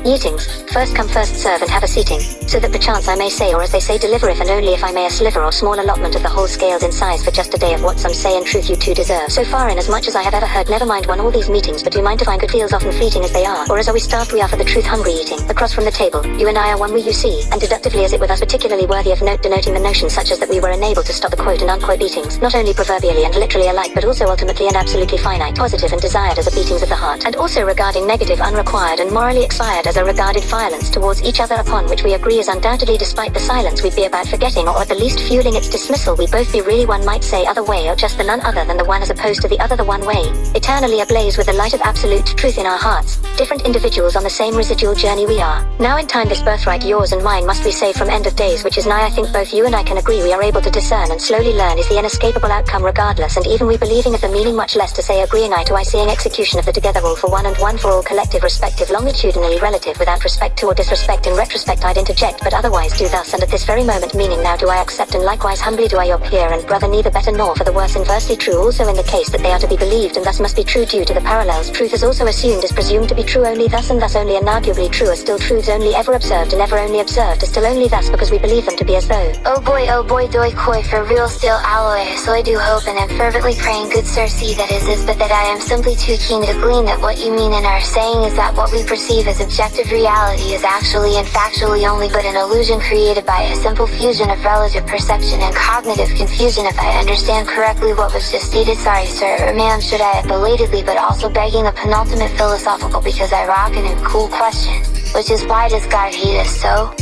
Meetings, first come first serve and have a seating, so that perchance I may say, or as they say, deliver if and only if I may, a sliver or small allotment of the whole scaled in size for just a day of what some say in truth you too deserve. So far in as much as I have ever heard, never mind one all these meetings, but do mind to find good feels often fleeting as they are, or as are we starved we are for the truth hungry eating. Across from the table, you and I are one we you see, and deductively is it with us particularly worthy of note, denoting the notion such as that we were enabled to stop the quote and unquote beatings, not only proverbially and literally alike, but also ultimately and absolutely finite, positive and desired as a beatings of the heart, and also regarding negative, unrequired and morally expired as a regarded violence towards each other, upon which we agree is undoubtedly, despite the silence we'd be about forgetting or at the least fueling its dismissal, we both be really one might say other way, or just the none other than the one as opposed to the other, the one way, eternally ablaze with the light of absolute truth in our hearts, different individuals on the same residual journey we are. Now in time this birthright yours and mine must we say from end of days, which is nigh I think both you and I can agree we are able to discern and slowly learn is the inescapable outcome regardless, and even we believing of the meaning, much less to say agreeing eye to eye, seeing execution of the together all for one and one for all, collective, respective, longitudinally relative, without respect to or disrespect. In retrospect I'd interject, but otherwise do thus and at this very moment, meaning now do I accept, and likewise humbly do I your peer and brother, neither better nor for the worse, inversely true also in the case that they are to be believed, and thus must be true due to the parallels. Truth is also assumed is presumed to be true only thus, and thus only inarguably true are still truths only ever observed, and ever only observed are still only thus because we believe them to be as though. Oh boy doi koi for real still alloy, so I do hope and am fervently praying good sir see that is but that I am simply too keen to glean that what you mean in our saying is that what we perceive as objective reality is actually and factually only but an illusion created by a simple fusion of relative perception and cognitive confusion. If I understand correctly what was just stated, sorry sir or ma'am should I have belatedly, but also begging a penultimate philosophical because I rock and cool question, which is why does God hate us so?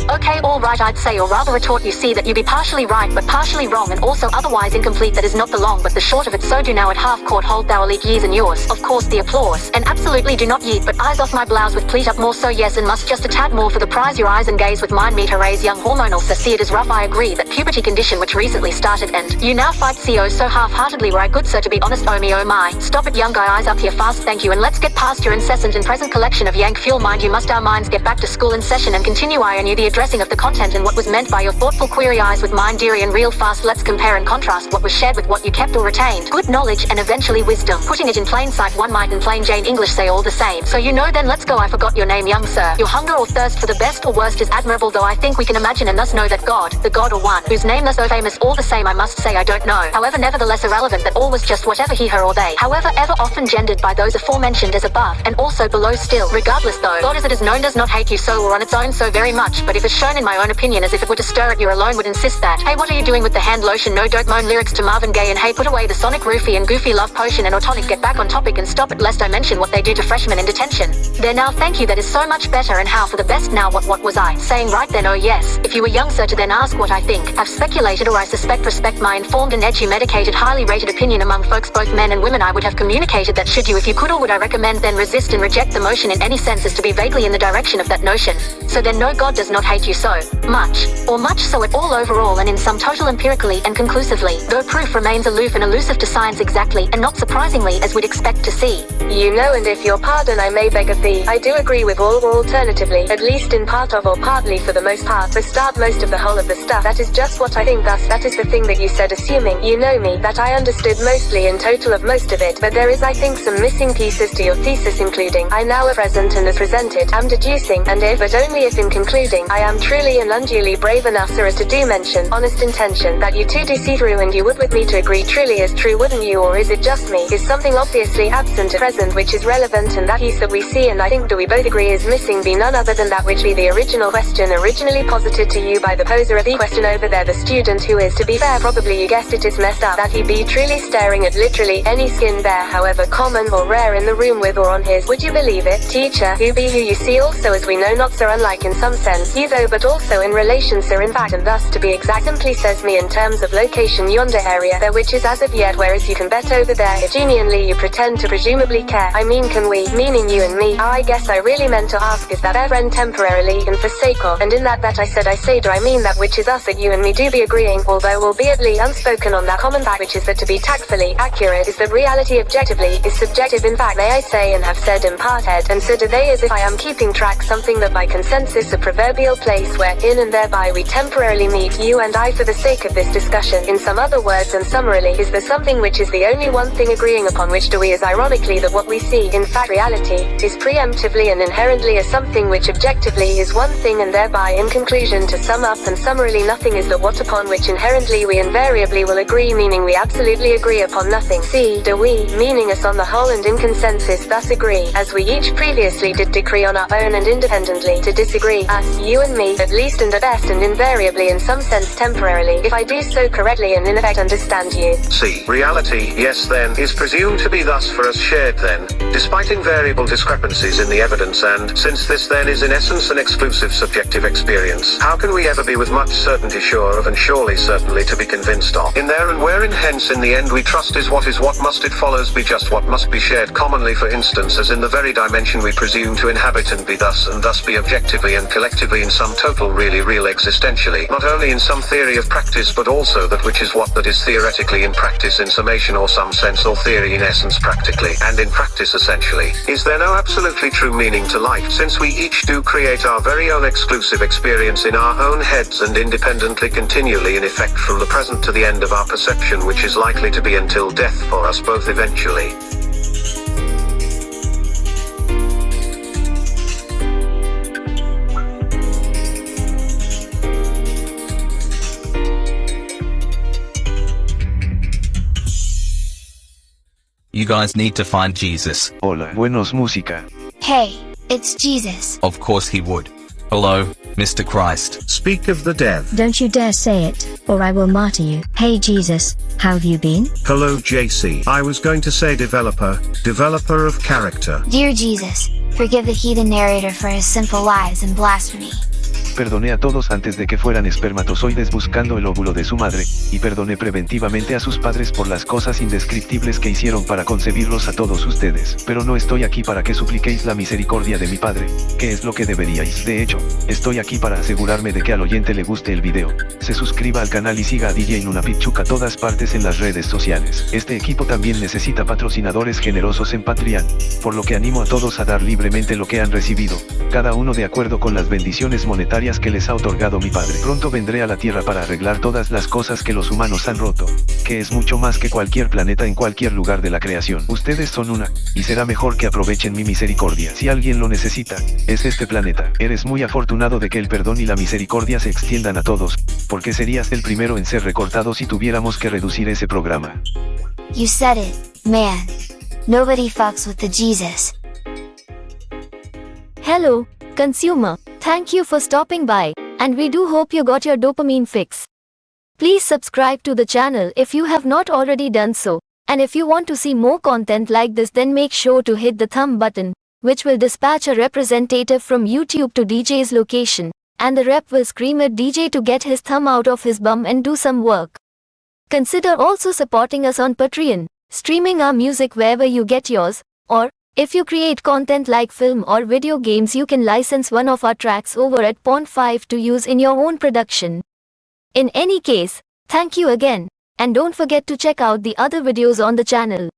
Okay, alright, I'd say, or rather retort, you see that you be partially right but partially wrong, and also otherwise incomplete, that is not the long but the short of it. So do now at half court hold thou elite years and yours, of course the applause, and absolutely do not yeet, but eyes off my blouse with pleat up more so yes, and must just a tad more for the prize your eyes and gaze with mine meet raise young hormonal, so see it is rough I agree, that puberty condition which recently started, and you now fight CO so half-heartedly, right good sir to be honest, oh me oh my, stop it young guy, eyes up here fast thank you, and let's get past your incessant and present collection of yank fuel, mind you must our minds get back to school in session and continue I on you the addressing of the content and what was meant by your thoughtful query eyes with mine dearie and real fast. Let's compare and contrast what was shared with what you kept or retained. Good knowledge and eventually wisdom. Putting it in plain sight, one might in plain Jane English say all the same. So you know then let's go. I forgot your name young sir. Your hunger or thirst for the best or worst is admirable, though I think we can imagine and thus know that God, the God or one, whose name thus so famous all the same I must say I don't know. However nevertheless irrelevant that all was just whatever he her or they. However ever often gendered by those aforementioned as above and also below still. Regardless though, God as it is known does not hate you so or on its own so very much, but if it's shown in my own opinion as if it were to stir it you alone would insist that. Hey what are you doing with the hand lotion? No don't moan lyrics to Marvin Gaye and hey put away the sonic roofie and goofy love potion and autonic, get back on topic and stop it lest I mention what they do to freshmen in detention. There now thank you that is so much better and how for the best now what was I saying right then? Oh yes, if you were young sir to then ask what I think, I've speculated or I suspect respect my informed and edgy medicated highly rated opinion among folks both men and women I would have communicated that should you if you could, or would I recommend then resist and reject the motion in any sense as to be vaguely in the direction of that notion. So then no God does not hate you so much, or much so at all overall and in some total empirically and conclusively, though proof remains aloof and elusive to science exactly and not surprisingly as we'd expect to see. You know, and if your pardon I may beg of thee, I do agree with all or alternatively, at least in part of or partly for the most part, for start most of the whole of the stuff, that is just what I think thus that is the thing that you said assuming, you know me, that I understood mostly in total of most of it, but there is I think some missing pieces to your thesis including, I now at present and as presented, am deducing, and if but only if in concluding, I am truly and unduly brave enough so as to do mention, honest intention, that you too do see through and you would with me to agree truly as true wouldn't you, or is it just me, is something obviously absent at present which is relevant and that piece that we see and I think that we both agree is missing be none other than that which be the original question originally posited to you by the poser of the question over there, the student who is to be fair probably you guessed it is messed up, that he be truly staring at literally any skin bare however common or rare in the room with or on his, would you believe it, teacher, who be who you see also as we know not so unlike in some sense you though but also in relation sir in fact and thus to be exact simply says me in terms of location yonder area there which is as of yet whereas you can bet over there if genuinely you pretend to presumably care, I mean can we, meaning you and me, I guess I really meant to ask is that ever and temporarily and forsake or, and in that I said I say do I mean that which is us that you and me do be agreeing, although albeit unspoken on that common fact which is that to be tactfully accurate is that reality objectively is subjective in fact may I say and have said in part head, and so do they as if I am keeping track something that by consensus of proverbial final place where, in and thereby we temporarily meet you and I for the sake of this discussion. In some other words and summarily, is there something which is the only one thing agreeing upon which do we is ironically that what we see, in fact reality, is preemptively and inherently a something which objectively is one thing and thereby in conclusion to sum up and summarily nothing is that what upon which inherently we invariably will agree, meaning we absolutely agree upon nothing. See, do we, meaning us on the whole and in consensus thus agree, as we each previously did decree on our own and independently, to disagree, us, you and me, at least and at best and invariably in some sense temporarily, if I do so correctly and in effect understand you. See, reality, yes then, is presumed to be thus for us shared then, despite invariable discrepancies in the evidence and, since this then is in essence an exclusive subjective experience, how can we ever be with much certainty sure of and surely certainly to be convinced of? In there and wherein hence in the end we trust is what must it follows be just what must be shared commonly for instance as in the very dimension we presume to inhabit and be thus and thus be objectively and collectively in some total really real existentially, not only in some theory of practice but also that which is what that is theoretically in practice in summation or some sense or theory in essence practically, and in practice essentially. Is there no absolutely true meaning to life, since we each do create our very own exclusive experience in our own heads and independently continually in effect from the present to the end of our perception, which is likely to be until death for us both eventually. You guys need to find Jesus. Hola, buenos música. Hey, it's Jesus. Of course he would. Hello, Mr. Christ. Speak of the dev. Don't you dare say it, or I will martyr you. Hey Jesus, how have you been? Hello JC. I was going to say developer of character. Dear Jesus, forgive the heathen narrator for his sinful lies and blasphemy. Perdoné a todos antes de que fueran espermatozoides buscando el óvulo de su madre, y perdoné preventivamente a sus padres por las cosas indescriptibles que hicieron para concebirlos a todos ustedes. Pero no estoy aquí para que supliquéis la misericordia de mi Padre, que es lo que deberíais. De hecho, estoy aquí para asegurarme de que al oyente le guste el video, se suscriba al canal y siga a DJ Nuna Pichuca a todas partes en las redes sociales. Este equipo también necesita patrocinadores generosos en Patreon, por lo que animo a todos a dar libremente lo que han recibido, cada uno de acuerdo con las bendiciones monetarias que les ha otorgado mi Padre. Pronto vendré a la Tierra para arreglar todas las cosas que los humanos han roto, que es mucho más que cualquier planeta en cualquier lugar de la creación. Ustedes son una, y será mejor que aprovechen mi misericordia. Si alguien lo necesita, es este planeta. Eres muy afortunado de que el perdón y la misericordia se extiendan a todos, porque serías el primero en ser recortado si tuviéramos que reducir ese programa. You said it, man. Nobody fucks with the Jesus. Hello, consumer. Thank you for stopping by, and we do hope you got your dopamine fix. Please subscribe to the channel if you have not already done so, and if you want to see more content like this, then make sure to hit the thumb button, which will dispatch a representative from YouTube to DJ's location, and the rep will scream at DJ to get his thumb out of his bum and do some work. Consider also supporting us on Patreon, streaming our music wherever you get yours, or if you create content like film or video games, you can license one of our tracks over at Pond5 to use in your own production. In any case, thank you again, and don't forget to check out the other videos on the channel.